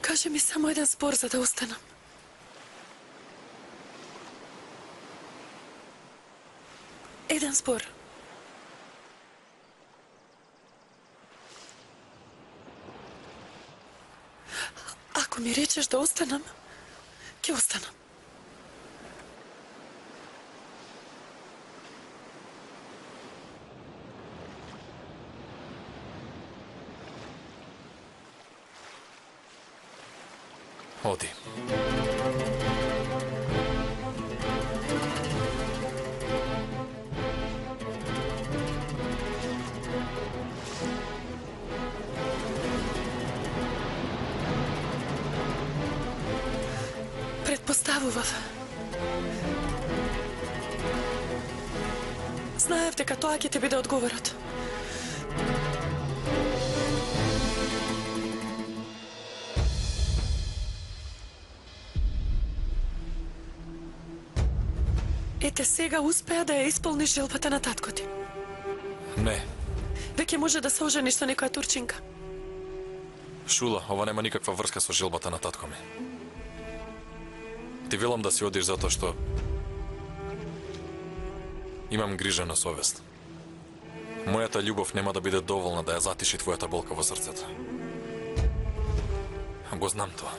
Кажи ми само еден збор за да останам. Еден збор. Ако ми речеш да останам, ќе останам. Оди. Предпоставував. Знаев дека тоа ќе ти биде одговорот. Ете сега успеа да ја исполниш желбата на татко ти. Не. Веќе може да се ожениш со некоја турчинка. Шула, ова нема никаква врска со желбата на татко ми. Ти велам да си одиш затоа што имам грижа на совест. Мојата љубов нема да биде доволна да ја затиши твојата болка во срцето. Го знам тоа.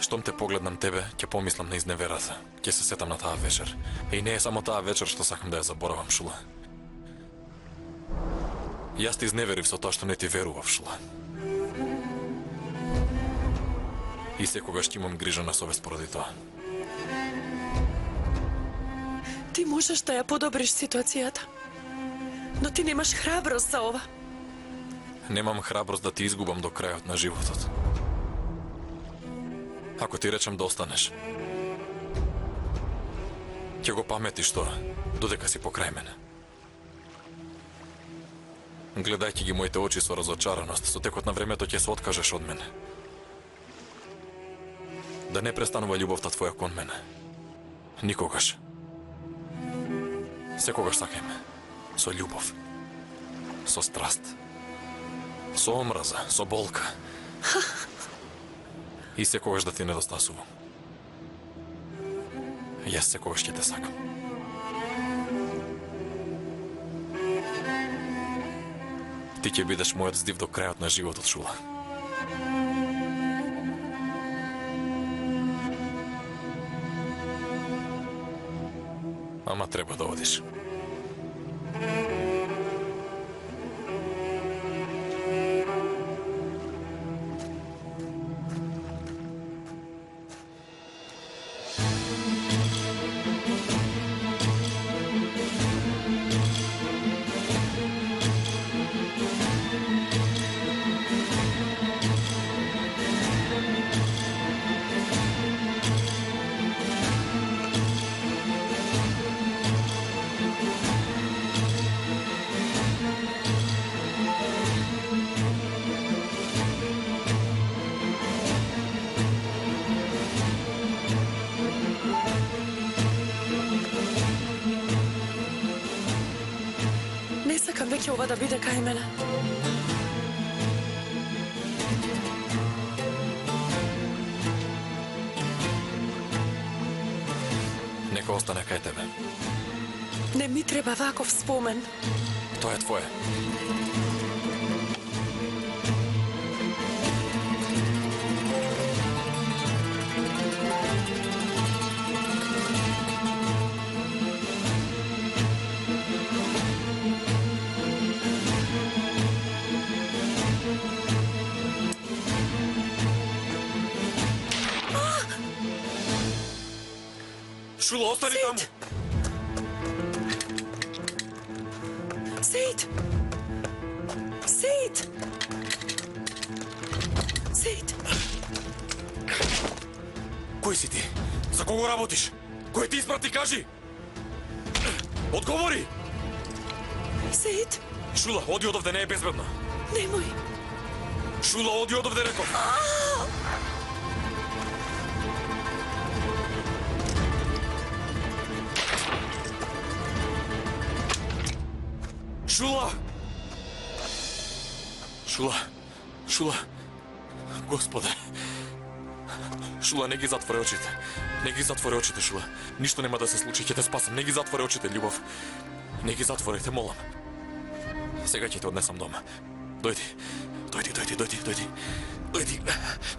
Штом те погледнам тебе, ќе помислам на изневерата. Ќе се сетам на таа вечер. И не е само таа вечер што сакам да ја заборавам, Шула. Јас те изневерив со тоа што не ти верував, Шула. И секогаш ќе имам грижа на совест поради тоа. Ти можеш да ја подобриш ситуацијата, но ти немаш храброст за ова. Немам храброст да ти изгубам до крајот на животот. Ако ти речам да останеш, ќе го паметиш тоа, додека си покрај мене. Гледајќи ги моите очи со разочараност, со текот на времето ќе се откажеш од мене. Да не престанува љубовта твоја кон мене. Никогаш. Секогаш сакај ме. Со љубов. Со страст. Со омраза, со болка. И секогаш да ти недостасувам. Јас секогаш ќе те сакам. Ти ќе бидеш мојот здив до крајот на животот, Шула. Ама треба да одиш. Не сакам веќе ова да биде кај мене. Нека остане кај тебе. Не ми треба ваков спомен. Тоа е твое. Шула, остани таму! Сеид! Сеид! Сеид! Кој си ти? За кого работиш? Кој ти испрати, кажи? Одговори! Сеид! Шула, оди од овде, не е безбедно. Немој! Шула, оди од овде, реков! Шула! Шула, Шула, Господе. Шула, не ги затвори очите. Не ги затвори очите, Шула. Ништо нема да се случи, ќе те спасам. Не ги затвори очите, љубов. Не ги затвори, те молам. Сега ќе те однесам дома. Дојди.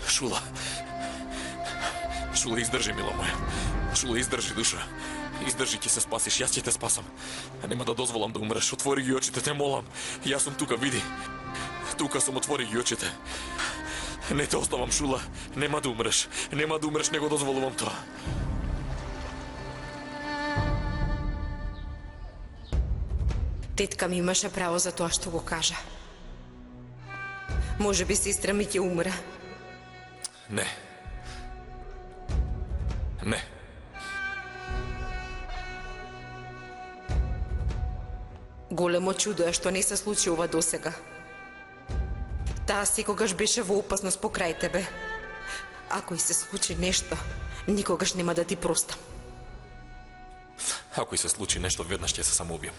Шула. Шула, издржи, мила моја. Шула, издржи, душа. Издржи, ќе се спасиш, јас ќе те спасам. Нема да дозволам да умреш. Отвори ги очите, те молам. Јас сум тука, види. Тука сум, отвори ги очите. Не те оставам, Шула. Нема да умреш. Нема да умреш, не го дозволувам тоа. Тетка ми имаше право за тоа што го кажа. Може би сестра ми ќе умре. Не. Не. Големо чудо е што не се случи ова досега. Таа секогаш беше во опасност покрај тебе. Ако и се случи нешто, никогаш нема да ти простам. Ако и се случи нешто, веднаш ќе се самоубијам.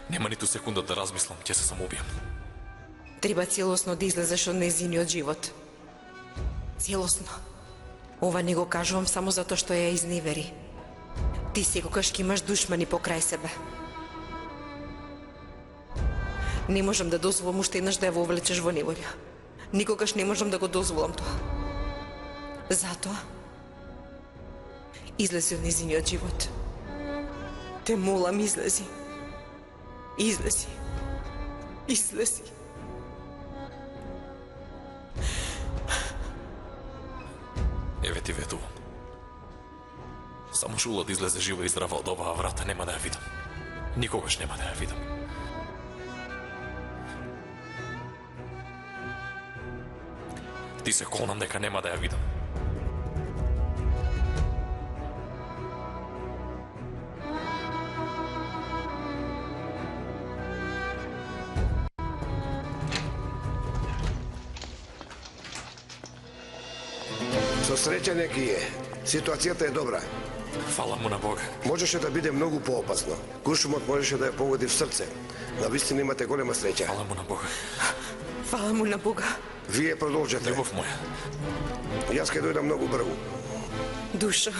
Нема ниту секунда да размислам, ќе се самоубијам. Треба целосно да излезеш од нејзиниот живот. Целосно. Ова не го кажувам само затоа што ја изневери. Ти секогаш ќе имаш душмани покрај себе. Не можам да дозволам уште еднаш да ја вовлечеш во неволја. Никогаш не можам да го дозволам тоа. Затоа излези од нејзиниот живот. Те молам, излези. Излези. Излези. Еве ти ветувам. Само Шула да излезе жива и здрава од оваа врата, нема да ја видам. Никогаш нема да ја видам. Ти се колнам дека нема да ја видам. Со среќа неки е. Ситуацијата е добра. Фала му на Бога. Можеше да биде многу поопасно. Куршумот можеше да ја погоди в срце. Навистина имате голема среќа. Фала му на Бога. Фала му на Бога. Вие продолжете. Љубов моја. Јас ќе дојдам многу брзо. Душа.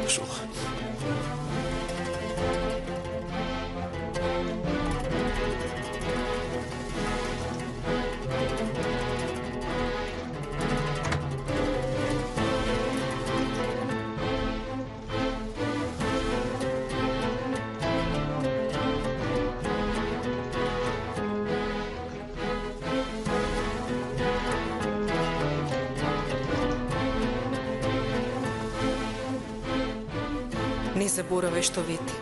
Шула. Не заборавај што вети.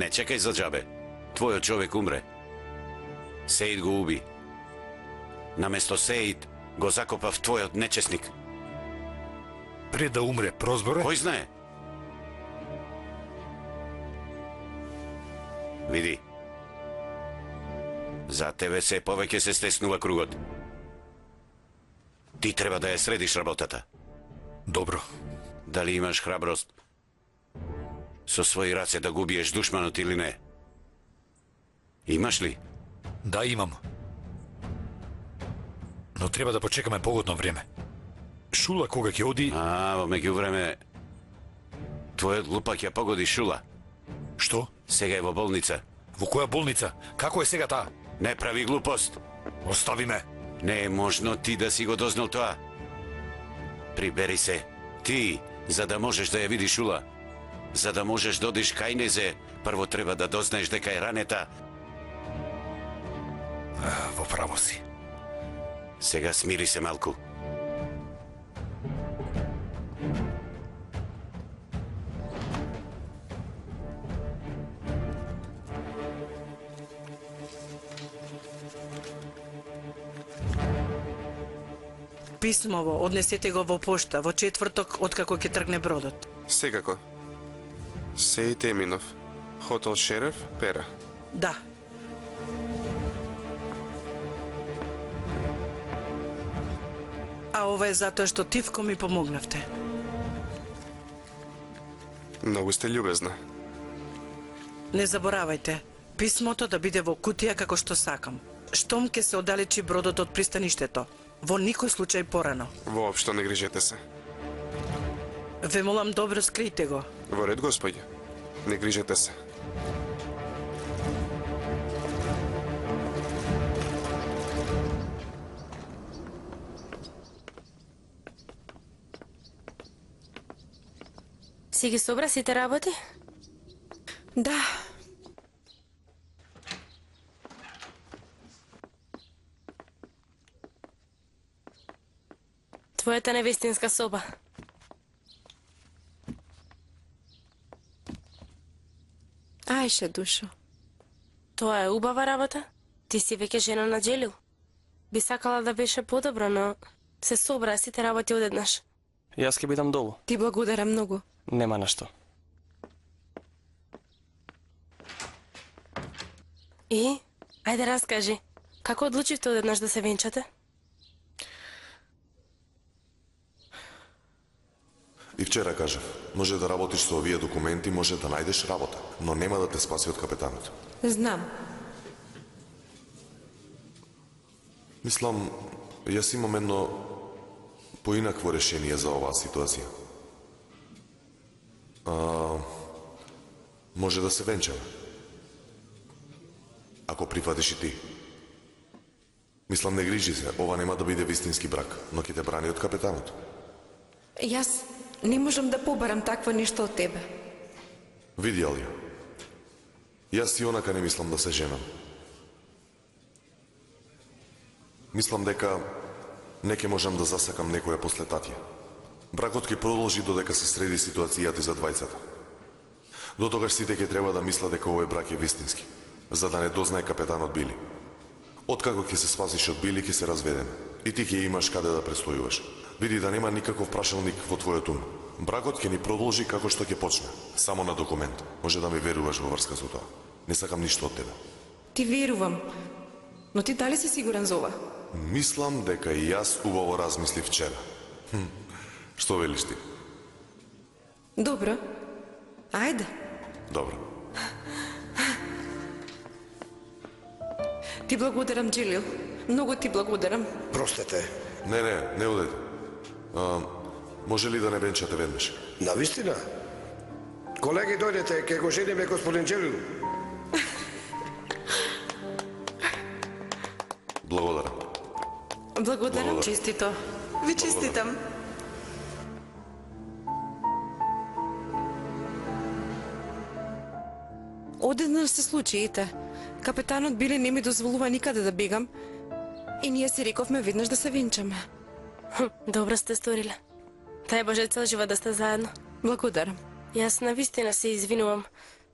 Не чекај за џабе. Твојот човек умре. Сеид го уби. Наместо Сеид го закопав твојот нечесник. Пред да умре, прозборе? Кој знае? Види. За тебе се повеќе се стеснува кругот. Ти треба да ја средиш работата. Добро. Дали имаш храброст со своји раце да го убиеш душманот или не? Имаш ли? Да, имам. Но треба да почекаме погодно време. Шула кога ќе оди... Во меѓувреме твојот лупак ја погоди Шула. Што? Сега е во болница. Во која болница? Како е сега таа? Не прави глупост. Остави ме. Не е можно ти да си го дознал тоа. Прибери се. Ти, за да можеш да ја видиш Шула. За да можеш да одиш кај незе, прво треба да дознаеш дека е ранета. Во право си. Сега смири се малку. Писмово, однесете го во пошта во четврток откако ќе тргне бродот. Секако. Сејт Еминов, хотел Шереф, Пера. Да. А ова е затоа што тивко ми помогнавте. Многу сте љубезна. Не заборавајте, писмото да биде во кутија како што сакам. Штом ќе се оддалечи бродот од пристаништето, во никој случај порано. Воопшто не грижете се. Ве молам добро скријте го. Во ред, господи. Не грижете се. Си ги собра сите работи? Да, Твојата невестинска соба. ајше, душо. Тоа е убава работа. Ти си веќе жена на Джелил. Би сакала да беше подобро, но се собра сите работи одеднаш. Јас ќе бидам долу. Ти благодарам многу. Нема на што. И? Ајде раскажи. Како одлучивте одеднаш да се венчате? И вчера кажав, може да работиш со овие документи, може да најдеш работа, но нема да те спаси од капетанот. Знам. Мислам, јас имам едно поинакво решение за оваа ситуација. Може да се венчаме. Ако прифатиш и ти. Мислам, не грижи се, ова нема да биде вистински брак, но ќе те брани од капетанот. Јас не можам да побарам такво нешто од тебе. Види, Алија. Јас и онака не мислам да се женам. Мислам дека не ќе можам да засакам некоја после татија. Бракот ќе продолжи додека се среди ситуацијата за двајцата. До тогаш сите ќе треба да мислат дека овој брак е вистински, за да не дознае капетанот Били. Откако ќе се спасиш од Били, ќе се разведеме. И ти ќе имаш каде да престојуваш. Види да нема никаков прашалник во твојот ум. Бракот ќе ни продолжи како што ќе почне. Само на документ. Може да ми веруваш во врска со тоа. Не сакам ништо од тебе. Ти верувам. Но ти дали си сигурен за ова? Мислам дека и јас убаво размислив вчера. Што велиш ти? Добро. Ајде. Добро. Ти благодарам, Джилил. Многу ти благодарам. Простете. Не одете. Може ли да не венчате веднаш? Навистина? Колеги, дојдете, ке го жениме господин Джилил. Благодарам. Благодарам. Честито. Ви честитам. Одеднаш се случи, ете. Капетанот Били не ми дозволува никаде да бегам и ние си рековме веднаш да се венчаме. Добро сте сториле. Тај Боже цел живот да сте заедно. Благодарам. Јас навистина се извинувам.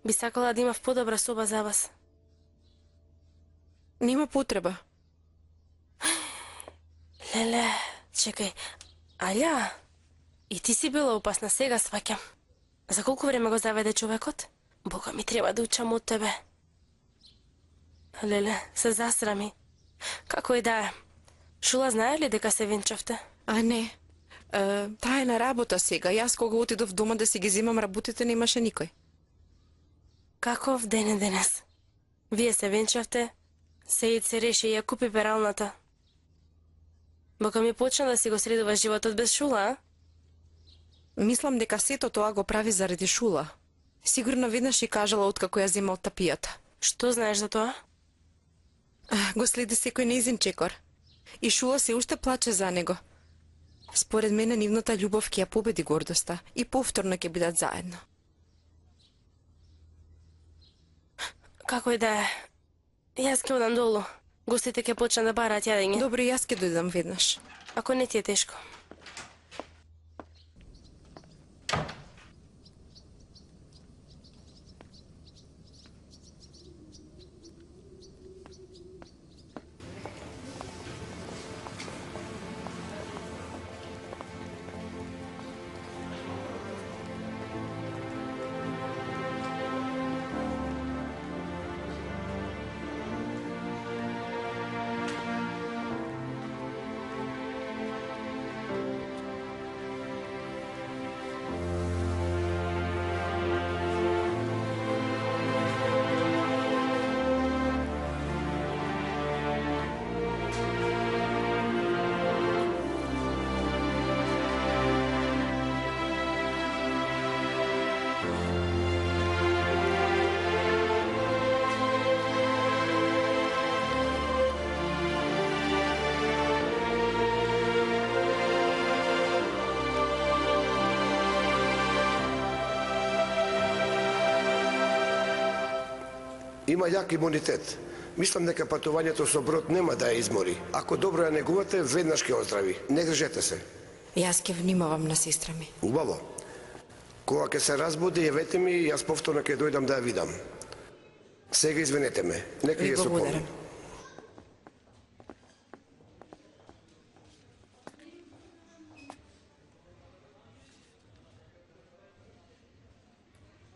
Би сакала да имав подобра соба за вас. Нема потреба. Леле, чекај. Алја, и ти си била опасна, сега сваќам. За колку време го заведе човекот? Бога ми, треба да учам од тебе. Леле, се засрами. Како и да е. Шула знае ли дека се венчавте? А не. Таа е на работа сега. Јас кога отидов дома да си ги земам работите, немаше никој. Каков ден е денес? Вие се венчавте, Сеид се реши и ја купи пералната. Бога ми почна да си го средува животот без Шула, а? Мислам дека сето тоа го прави заради Шула. Сигурно веднаш и кажала откако ја зема од тапијата. Што знаеш за тоа? Го следи секој нејзин чекор. И Шула се уште плаче за него. Според мене нивната љубов ќе ја победи гордоста и повторно ќе бидат заедно. Како и да е. Јас ќе одам долу. Гостите ќе почнат да бараат јадење. Добро, јас ќе дојдам веднаш. Ако не ти е тешко. Има јак имунитет. Мислам дека патувањето со брод нема да ја измори. Ако добро ја негувате, веднаш ќе оздрави. Не грижете се. Јас ќе внимавам на сестра ми. Убаво. Кога ќе се разбуди, јавете ми и јас повторно ќе дојдам да ја видам. Сега извинете ме. Нека Ви ја се благодарам. помни.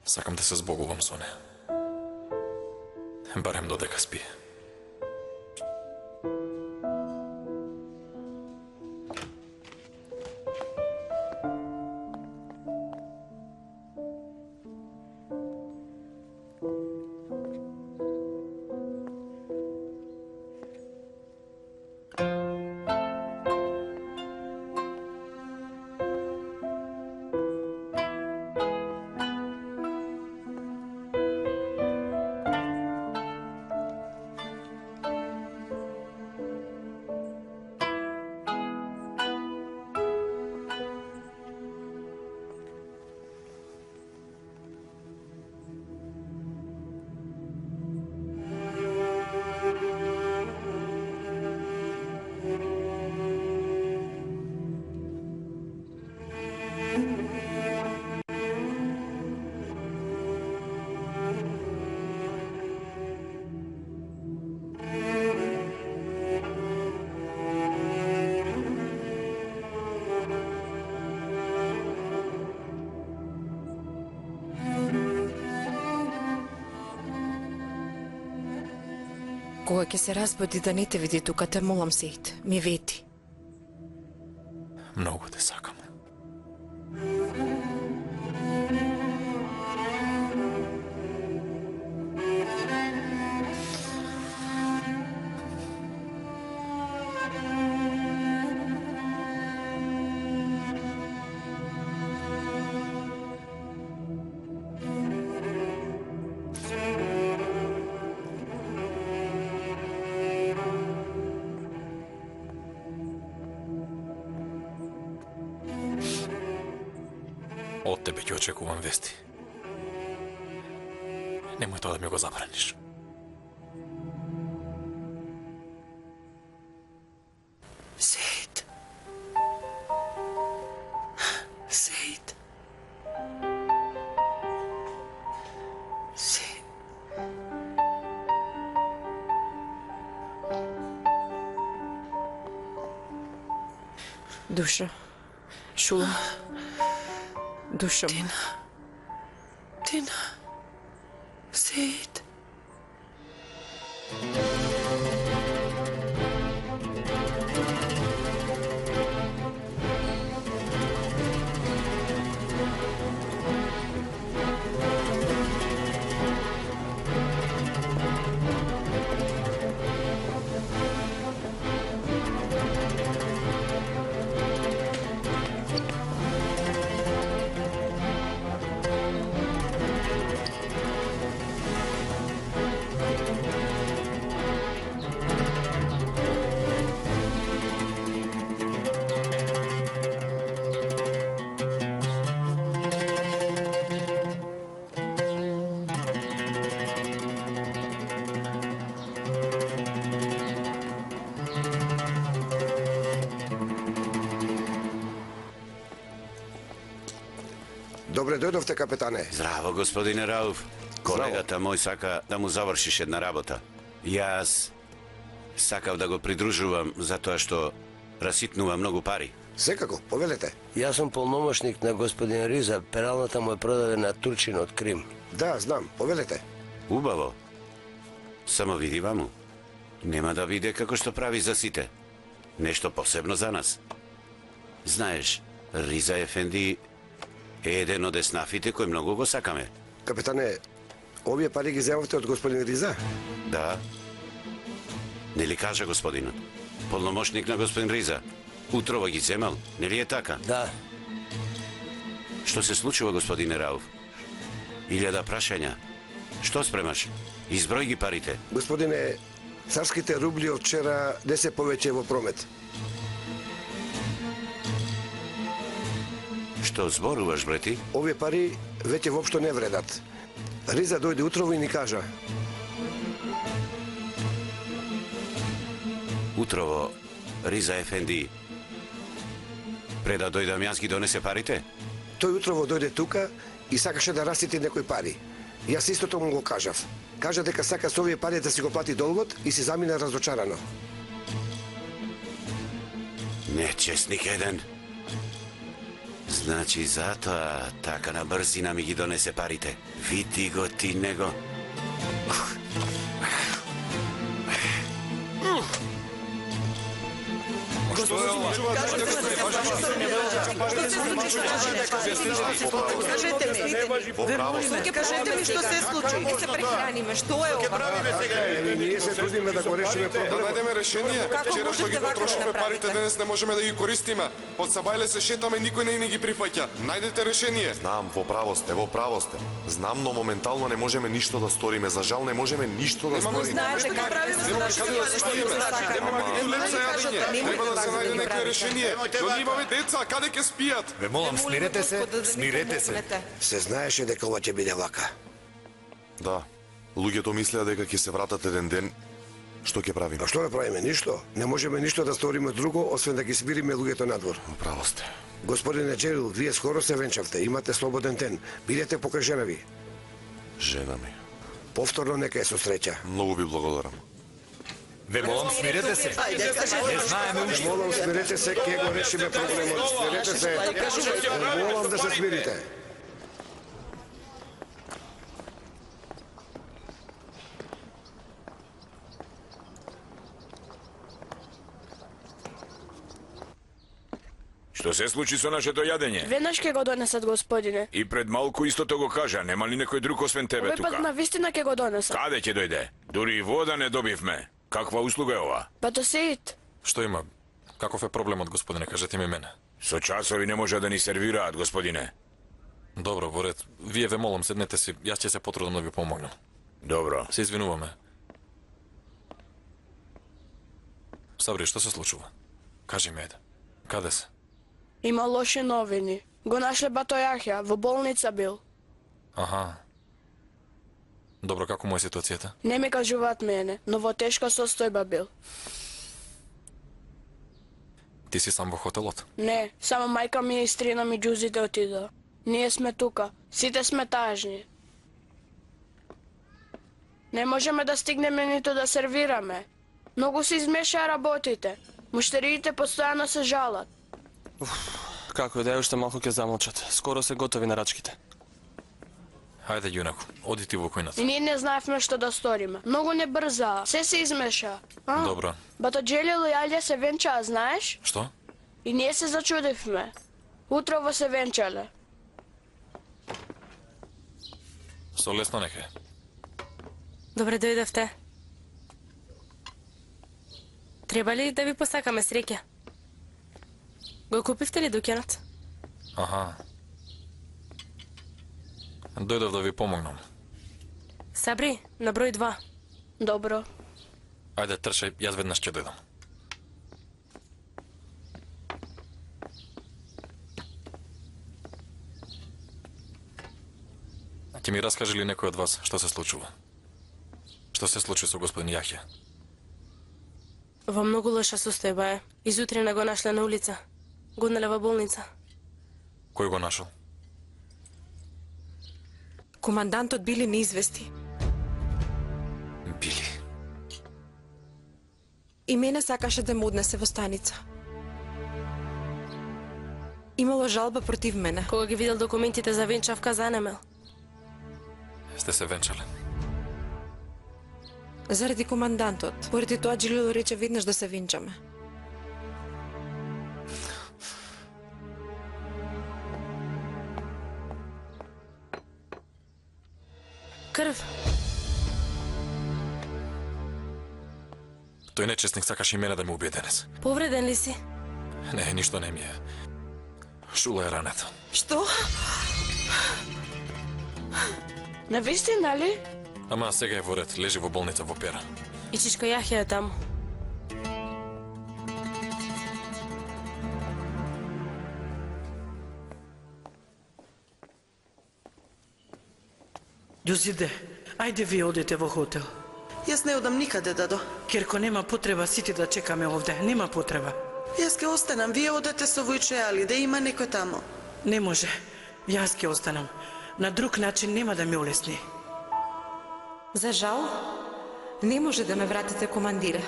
Сакам да се збогувам со неа. Барем додека спие. Кога ќе се разбуди да не те види тука, те молам Сеид, ми вети. Многу те сакам. Од тебе ќе очекувам вести. Немој тоа да ми го забраниш. Сеид. Сеид. Сеид. Душа. Шула. Душа му. Тина. Сеид. Добре дојдовте, капетане. Здраво, господине Рауф. Колегата мој сака да му завршиш една работа. Јас сакав да го придружувам затоа што раситнува многу пари. Секако, повелете. Јас сум полномошник на господин Риза, пералната му е продадена на Турчин од Крим. Да, знам, повелете. Убаво. Само види ваму. Нема да биде како што прави за сите. Нешто посебно за нас. Знаеш, Риза Ефенди е еден од еснафите кој многу го сакаме. Капетане, овие пари ги земавте од господин Риза? Да. Нели кажа господинот? Полномошник на господин Риза. Утрово ги земал, нели е така? Да. Што се случува, господине Рауф? 1000 прашања. Што спремаш? Изброј ги парите. Господине, царските рубли од вчера не се повеќе во промет. Што зборуваш, брети? Овие пари веќе воопшто не вредат. Риза дојде утрово и ни кажа. Утрово, Риза Ефенди, пред да дојдам јас ги донесе парите? Тој утрово дојде тука и сакаше да расити некои пари. Јас истото му го кажав. Кажа дека сака со овие пари да си го плати долгот и си замина разочарано. Нечестник еден. Значи затоа така на брзина ми ги донесе парите. Види го ти него. Што е ова? Кажете ми што се случи. Ке се прехраниме, што е ова? Ние се трудиме да го решиме Да проблемот. најдеме решение. Вчера што ги потрошиме парите, денес не можеме да ги користиме. Од Сабајле се шетаме, никој не ги прифаќа. Најдете решение. Знам, во право сте, во право сте. Знам, но моментално не можеме ништо да сториме. За жал не можеме ништо да сториме. Знаете како правиме за нашите Немаме ниту леп за јадење. Треба да се најде некој решение. Но ние имаме деца, каде ќе спијат? Ве молам, смирете се, смирете се. Се знаеше дека ова ќе биде вака. Да. Луѓето мислеа дека ќе се вратат еден ден. Што ќе правиме? А што да правиме? Ништо. Не можеме ништо да сториме друго, освен да ги смириме луѓето надвор. Во право сте. Господине Джерил, вие скоро се венчавте, имате слободен ден. Бидете покрај жена ви. Жена ми. Повторно нека ја сосреќа. Многу ви благодарам. Ве молам, смирете се. Не знаеме уште. Молам, смирете се, ќе го решиме проблемот. Смирете се. Молам да се смирите. Што се случи со нашето јадење? Веднаш ќе го донесат, господине. И пред малку истото го кажа, нема ли некој друг освен тебе Овој пат тука? на вистина ќе го донесат. Каде ќе дојде? Дури и вода не добивме. Каква услуга е ова? Па то Сеид. Што има? Каков е проблемот, господине? Кажете ми мене. Со часови не може да ни сервираат, господине. Добро, во ред. Вие ве молам, седнете си. Јас ќе се потрудам да ви помогнам. Добро. Се извинуваме. Сабри, што се случува? Кажи ми, еде. Каде се? Има лоши новини. Го нашле бато Јахја, во болница бил. Аха. Добро, како му е ситуацијата? Не ми кажуваат мене, но во тешка состојба бил. Ти си сам во хотелот? Не, само мајка ми и стрина ми џузите отидоа. Ние сме тука, сите сме тажни. Не можеме да стигнеме ниту да сервираме. Многу се измешаа работите. Муштериите постојано се жалат. Како и да е, уште малку ќе замолчат. Скоро се готови нарачките. Хајде, јунаку, оди ти во кујната. И ние не знаевме што да сториме. Многу не брзаа, се се измеша. А? Добро. Бато Джелил и Алја се венчаа, знаеш? Што? И ние се зачудивме. Утрово се венчале. Со лесно нека е. Добре дојдовте. Треба ли да ви посакаме среќа? Го купивте ли дуќанот? Аха. Дојдов да ви помогнам. Сабри, на број 2. Добро. Ајде, трчај, јас веднаш ќе дојдам. Ќе ми раскаже ли некој од вас што се случува? Што се случи со господин Јахја? Во многу лоша состојба е. Изутрина го нашле на улица. Го однеле во болница. Кој го нашол? Командантот Били не извести. Били. И мене сакаше да ме однесе во станица. Имало жалба против мене. Кога ги видел документите за венчавка, занемел. Сте се венчале. Заради командантот. Поради тоа Джилило рече веднаш да се венчаме. Крв. Тој нечестник сакаше и мене да ме убие денес. Повреден ли си? Не, ништо не ми е. Шула е ранета. Што? Навистина ли? Ама сега е во ред, лежи во болница во Пера. И чичко Јахја е таму. Ѓузиде, ајде вие одете во хотел. Јас не одам никаде, дадо. Керко, нема потреба сите да чекаме овде. Нема потреба. Јас ќе останам, вие одете со Војче, али да има некој тамо. Не може. Јас ќе останам. На друг начин нема да ми олесни. За жал, не може да ме вратите, командире.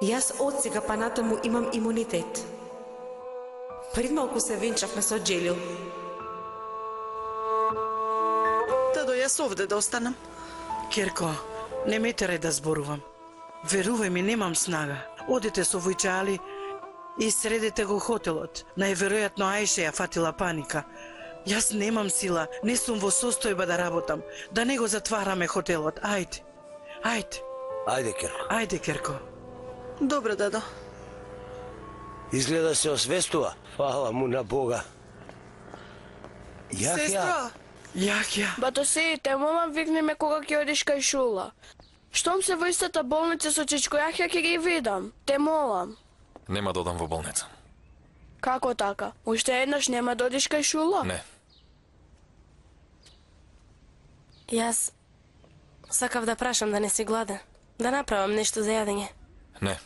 Јас од сега па натаму имам имунитет. Пред малку се венчавме со Джилил. Дадо, јас овде да останам. Керко, не ме терај да зборувам. Верувај ми, немам снага. Одете со Војче Али и средете го хотелот. Најверојатно Аише ја фатила паника. Јас немам сила, не сум во состојба да работам. Да не го затвараме хотелот. Ајде. Ајде. Ајде, Керко. Ајде, Керко. Добре, дадо. Изгледа се освестува. Фала му на Бога. Јахја. Сестра! Јахја. Бато се, те молам викни ме кога ќе одиш кај Шула. Штом се во истата болница со чичко Јахја ќе ги видам. Те молам. Нема да одам во болница. Како така? Уште еднаш нема да одиш кај Шула? Не. Јас сакав да прашам да не си гладен. Да направам нешто за јадење. Не.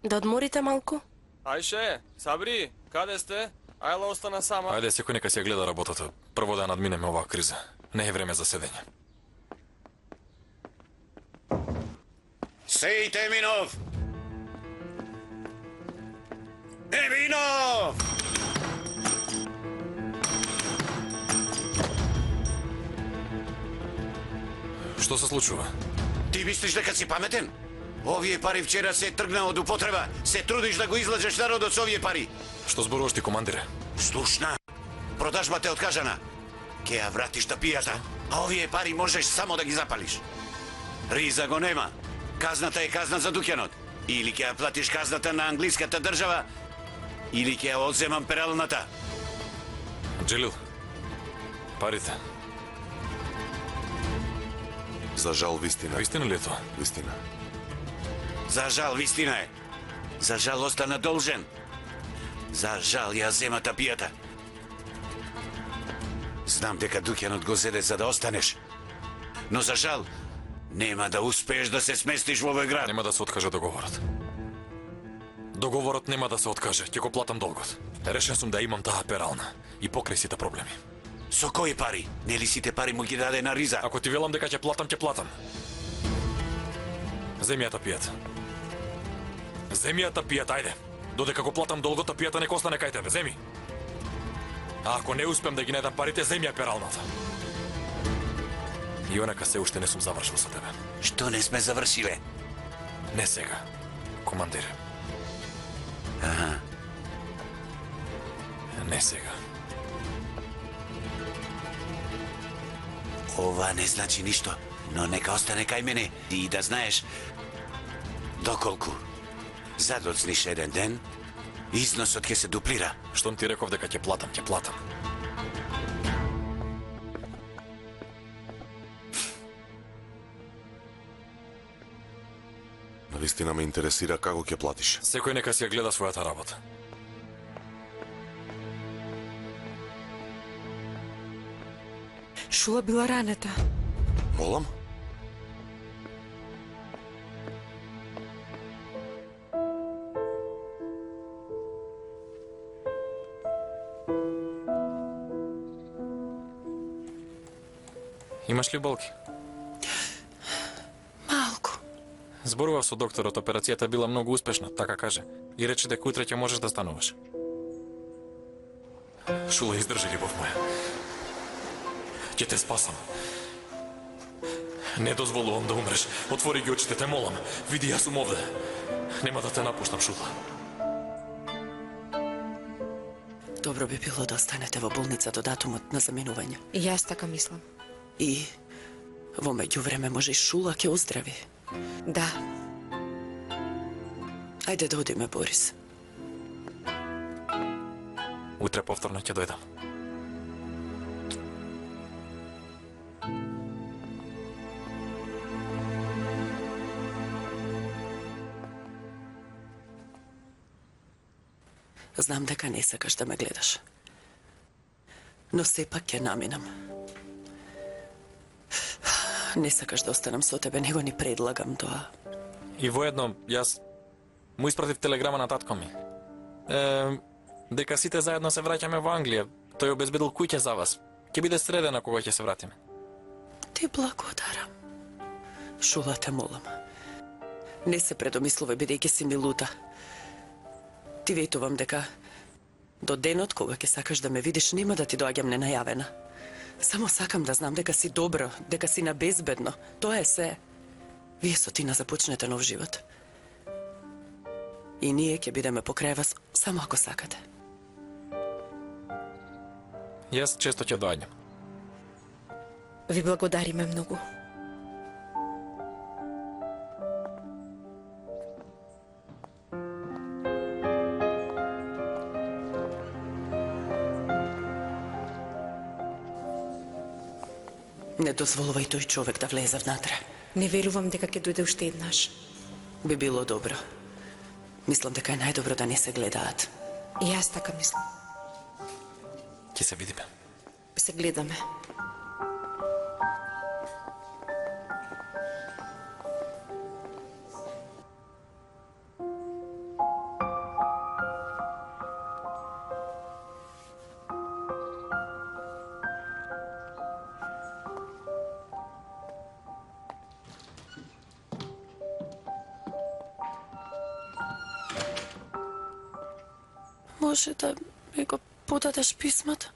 Да одморите малку? Ајше, Сабри, каде сте? Ајла остана сама. Ајде, секој нека си ја гледа работата. Прво да ја надминеме оваа криза. Не е време за седење. Сејте Еминов! Еминов! Што се случува? Ти мислиш дека си паметен? Овие пари вчера се тргна од употреба. Се трудиш да го излажеш народот со овие пари. Што зборуваш ти, командире? Слушна, продажбата е откажана. Ке ја вратиш тапијата, а овие пари можеш само да ги запалиш. Риза го нема. Казната е казна за дуќанот. Или ќе ја платиш казната на англиската држава, или ќе ја одземам пералната. Джилил, парите. За жал, вистина. Вистина ли е тоа? Вистина. За жал, вистина е. За жал остана должен. За жал ја зема тапијата. Знам дека дуќанот го зеде за да останеш. Но за жал, нема да успееш да се сместиш во овој град. Нема да се откаже договорот. Договорот нема да се откаже, ќе го платам долгот. Решен сум да имам таа перална и покрај сите проблеми. Со кои пари? Нели сите пари му ги даде на Риза? Ако ти велам дека ќе платам, ќе платам. Земи ја тапијата. Земи ја тапијата, ајде. Додека го платам долгот, тапијата нека остане кај тебе, земи. А ако не успем да ги најдам парите, земи ја пералната. И онека се уште не сум завршил со тебе. Што не сме завршиле? Не сега, командире. Аха. Не сега. Ова не значи ништо, но нека остане кај мене и да знаеш доколку задоцниш еден ден, износот ќе се дуплира. Штом ти реков дека ќе платам, ќе платам. Навистина ме интересира како ќе платиш. Секој нека си ја гледа својата работа. Шула била ранета. Молам? Имаш ли болки? Малку. Зборував со докторот, операцијата била многу успешна, така каже. И рече дека утре ќе можеш да стануваш. Шула, издржи, љубов моја. Ќе те спасам. Не дозволувам да умреш. Отвори ги очите, те молам. Види, јас сум овде. Нема да те напуштам, Шула. Добро би било да останете во болница до датумот на заменување. И јас така мислам. И во меѓувреме може и Шула ќе оздрави. Да. Ајде да одиме, Борис. Утре повторно ќе дојдам. Знам дека не сакаш да ме гледаш. Но сепак ќе наминам. Не сакаш да останам со тебе, него ни предлагам тоа. И воедно, јас му испратив телеграма на татко ми. Дека сите заедно се враќаме во Англија. Тој обезбедил куќа за вас. Ќе биде средена кога ќе се вратиме. Ти благодарам. Шула, те молам. Не се предомислувај, бидејќи си ми лута. Ти ветувам дека до денот кога ќе сакаш да ме видиш, нема да ти доаѓам ненајавена. Само сакам да знам дека си добро, дека си на безбедно. Тоа е се. Вие со Тина започнете нов живот. И ние ќе бидеме покрај вас само ако сакате. Јас често ќе доаѓам. Ви благодариме многу. Не дозволувај тој човек да влезе внатре. Не верувам дека ќе дојде уште еднаш. Би било добро. Мислам дека е најдобро да не се гледаат. И јас така мислам. Ќе се видиме. Се гледаме. Може да ми го подадеш писмото?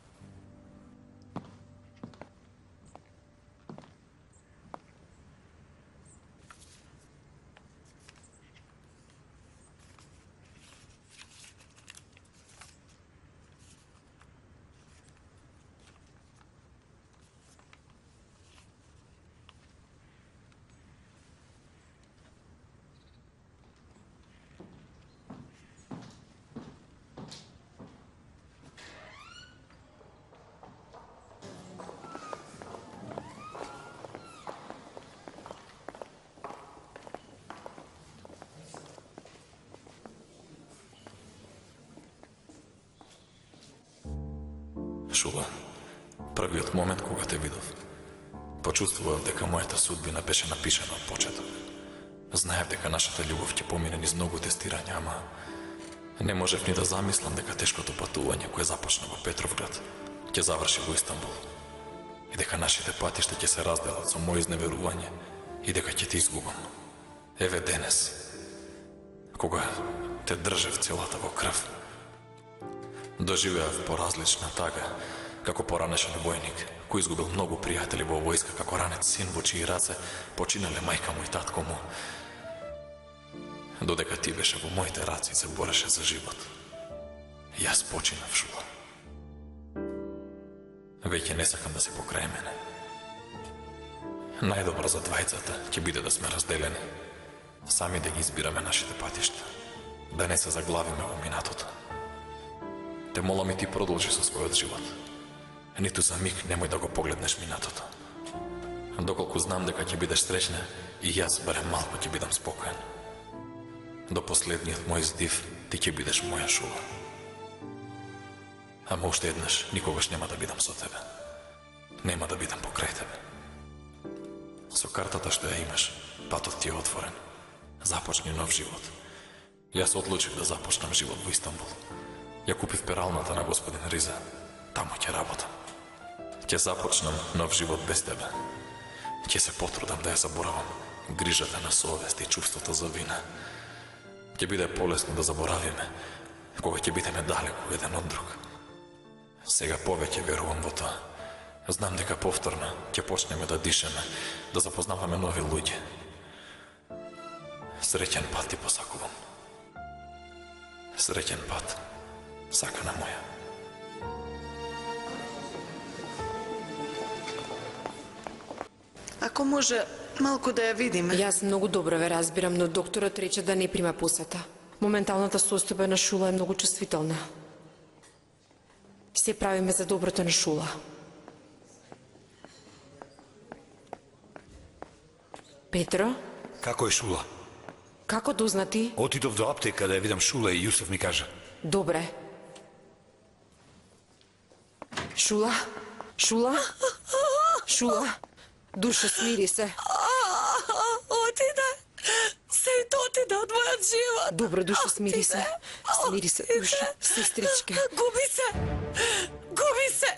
Шула, првиот момент кога те видов, почувствував дека мојата судбина беше напишана од почеток. Знаев дека нашата љубов ќе помине низ многу тестирања, ама не можев ни да замислам дека тешкото патување кое започна во Петровград ќе заврши во Истанбул и дека нашите патишта ќе се разделат со моје изневерување и дека ќе те изгубам. Еве денес, кога те држев целата во крв, доживеав поразлична тага, како поранешен војник, кој изгубил многу пријатели во војска, како ранет син во чии раце починале мајка му и татко му. Додека ти беше во моите раци и се бореше за живот. Јас починав, Шула. Веќе не сакам да си покрај мене. Најдобро за двајцата ќе биде да сме разделени. Сами да ги избираме нашите патишта. Да не се заглавиме во минатото. Те молам и ти продолжи со својот живот. Ниту за миг немој да го погледнеш минатото. Доколку знам дека ќе бидеш среќна, и јас барем малку ќе бидам спокоен. До последниот мој здив ти ќе бидеш моја Шула. Ама уште еднаш никогаш нема да бидам со тебе. Нема да бидам покрај тебе. Со картата што ја имаш, патот ти е отворен. Започни нов живот. Јас одлучив да започнам живот во Истанбул. Ја купив пералната на господин Риза. Таму ќе работам. Ќе започнам нов живот без тебе. Ќе се потрудам да ја заборавам грижата на совест и чувството за вина. Ќе биде полесно да заборавиме кога ќе бидеме далеку еден од друг. Сега повеќе верувам во тоа. Знам дека повторно ќе почнеме да дишеме, да запознаваме нови луѓе. Среќен пат ти посакувам. Среќен пат, сакана моја. Ако може, малку да ја видиме. Јас многу добро ве разбирам, но докторот рече да не прима посета. Моменталната состојба на Шула е многу чувствителна. Се правиме за доброто на Шула. Петро? Како е Шула? Како дознати? Отидов до аптека да ја видам Шула и Јусеф ми кажа. Добре. Шула? Шула? Шула? Душа, смири се. Отиде. Сето отиде од мојот живот. Добро, душа, смири се. Смири се, душа. Сестричке. Губи се. Губи се.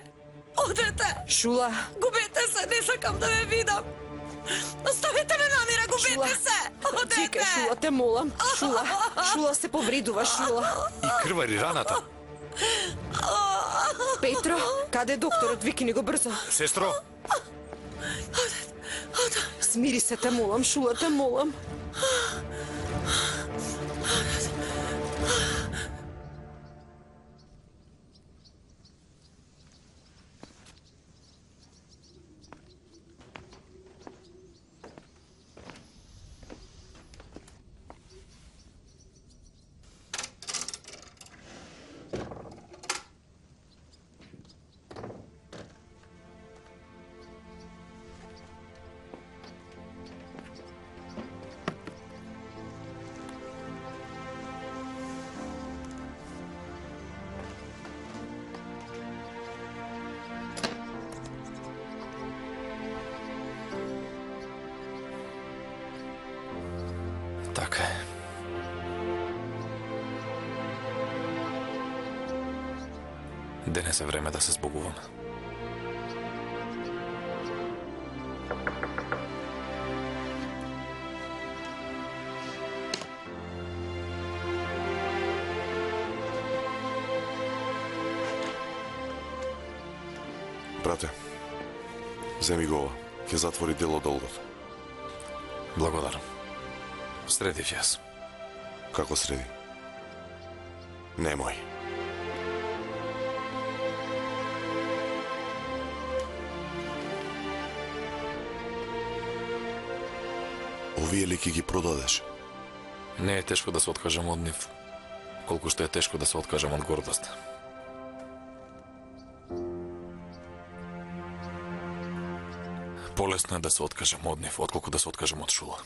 Одете. Шула. Губете се, не сакам да ве видам. Оставете ме на мира, губете се. Одете. Чекај, Шула, те молам. Шула. Шула се повредува, Шула. И крвари раната. Петро, каде е докторот? Викни го брзо. Сестро. Смири се, те молам, Шула, те молам. Така е. Денес е време да се збогуваме. Брате, земи го ова. Ќе затвори дело долгот. Благодарам. Средив јас. Како среди? Немој. Овие лики ги продадеш? Не е тешко да се откажам од нив, колку што е тешко да се откажам од гордост. Полесно е да се откажам од нив, отколку да се откажам од Шула.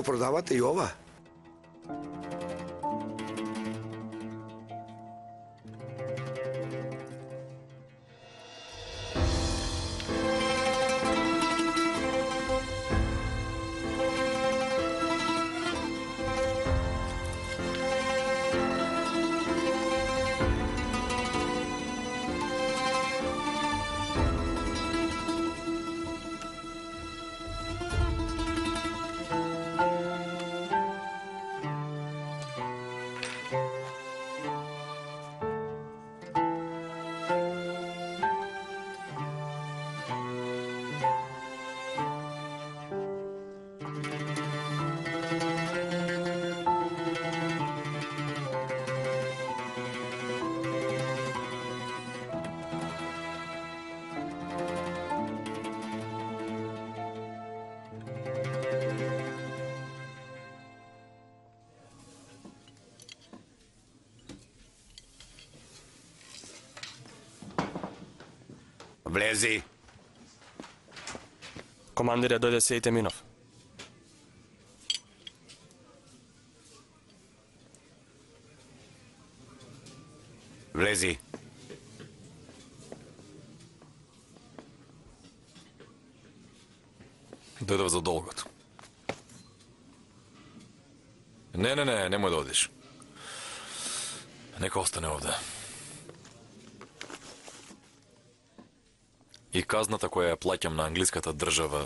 Го продавате и ова? Влези. Командире, дојде Сеите Минов. Влези. Дојдов за долгот. Не, немој да одиш. Нека остане овде. И казната која ја плаќам на англиската држава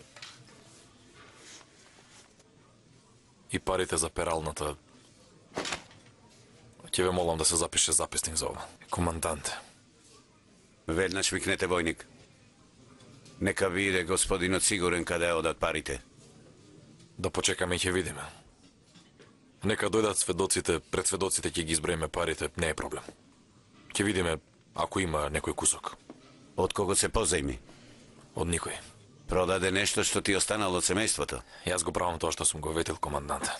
и парите за пералната, ќе ве молам да се запише записник за ова. Команданте. Веднаш викнете војник. Нека виде господинот сигурен каде одат парите. Да почекаме и ќе видиме. Нека дојдат сведоците, пред сведоците ќе ги изброиме парите, не е проблем. Ќе видиме ако има некој кусок. Од кого се позајми? Од никој. Продаде нешто што ти останало од семејството? Јас го правам тоа што сум го ветил, команданте.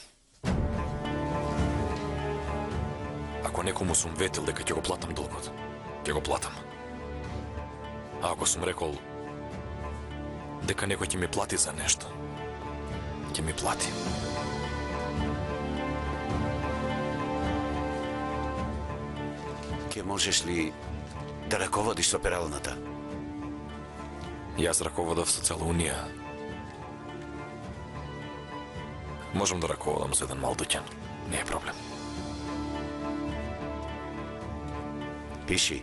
Ако некому сум ветил дека ќе го платам долгот, ќе го платам. А ако сум рекол дека некој ќе ми плати за нешто, ќе ми плати. Ке можеш ли да раководиш со пералната? Јас раководав со цела Унија. Можам да раководам со еден мал дуќан. Не е проблем. Пиши.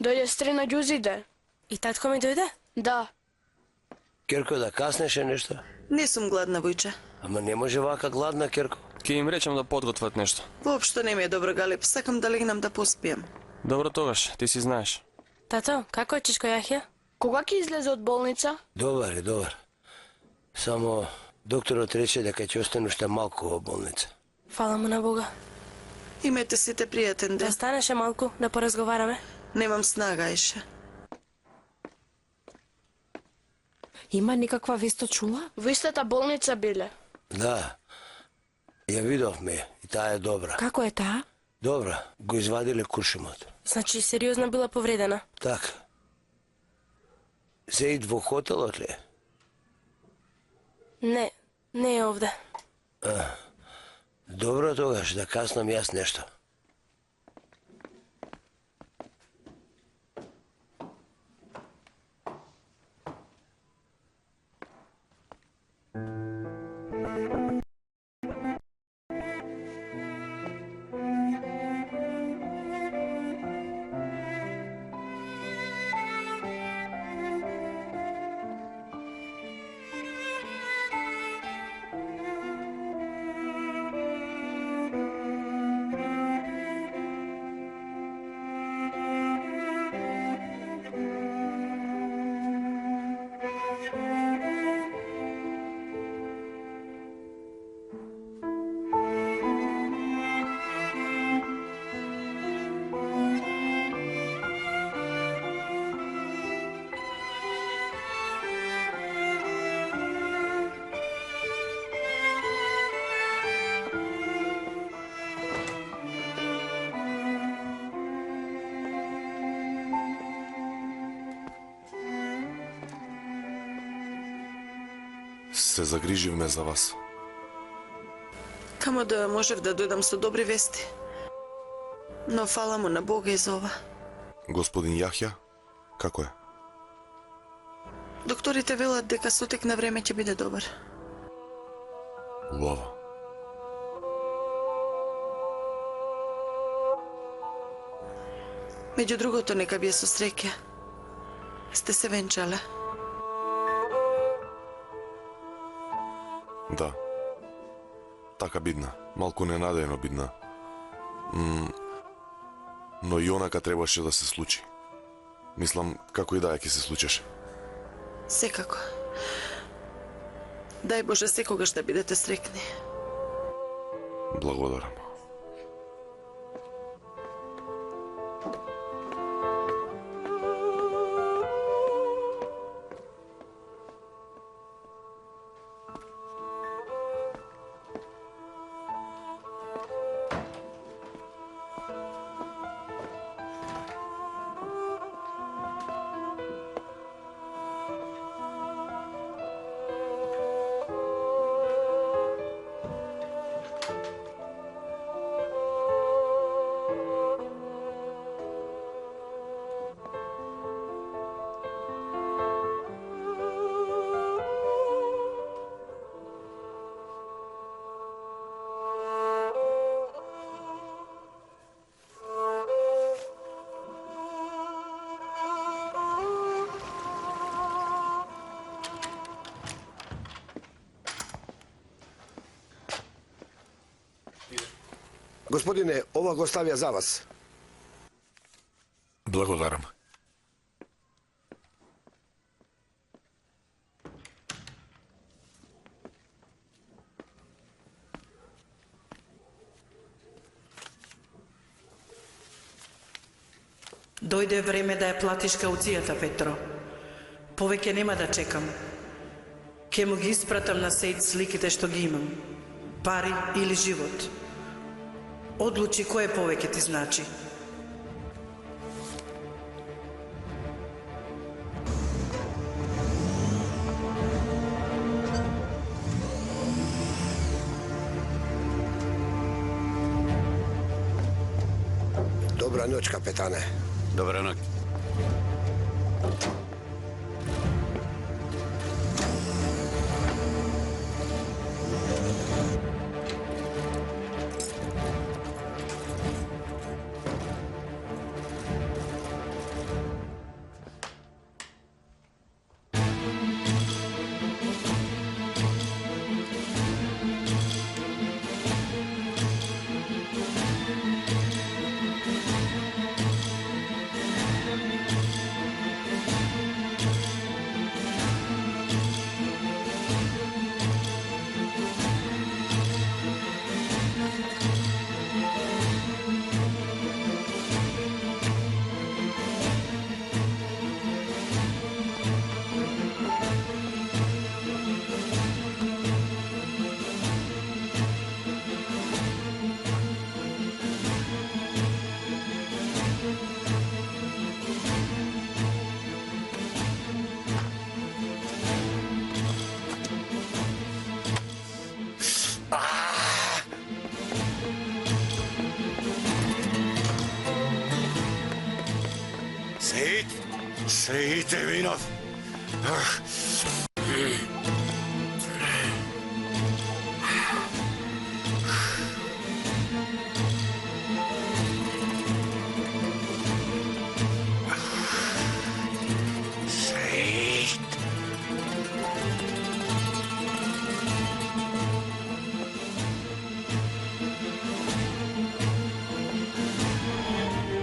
Дојде Стрина Ѓузиде. И татко ми дојде? Да. Керко, да каснеше нешто? Не сум гладна, војче. Ама не може вака гладна, Керко. Ке им речем да подготват нешто. Воопшто не ми е добро, Галип. Сакам да легнам да поспијам. Добро тогаш, ти си знаеш. Тато, како е чичко Јахја? Кога ќе излезе од болница? Добар е, добар. Само докторот рече дека ќе остане уште малку во болница. Фала му на Бога. Имете сите пријатен ден. Да останеше малку да поразговараме? Немам снага, Аиша. Има некаква вест од Шула? Во истата болница биле. Да. Ја видовме и таа е добра. Како е таа? Добра, го извадиле куршумот. Значи сериозно била повредена? Така. Зеид во хотелот ли? Не е овде. Добро тогаш, да каснам јас нешто. се загриживме за вас. Камо да можев да дојдам со добри вести. Но фала му на Бога и за ова. Господин Јахја, како е? Докторите велат дека со тек на време ќе биде добар. Убаво. Меѓу другото, нека ви е со среќа. Сте се венчале. Да. Така бидна. Малку ненадејно бидна. Но и онака требаше да се случи. Мислам, како и да е ќе се случеше. Секако. Дај Боже секогаш да бидете срекни. Благодарам. Господине, ова го ставја за вас. Благодарам. Дојде време да ја платиш кауцијата, Петро. Повеќе нема да чекам. Ке му ги испратам на Сејд сликите што ги имам. Пари или живот. Одлучи кое повеќе ти значи. Добра ноќ, капетане. Добра ноќ. Сејд Еминов.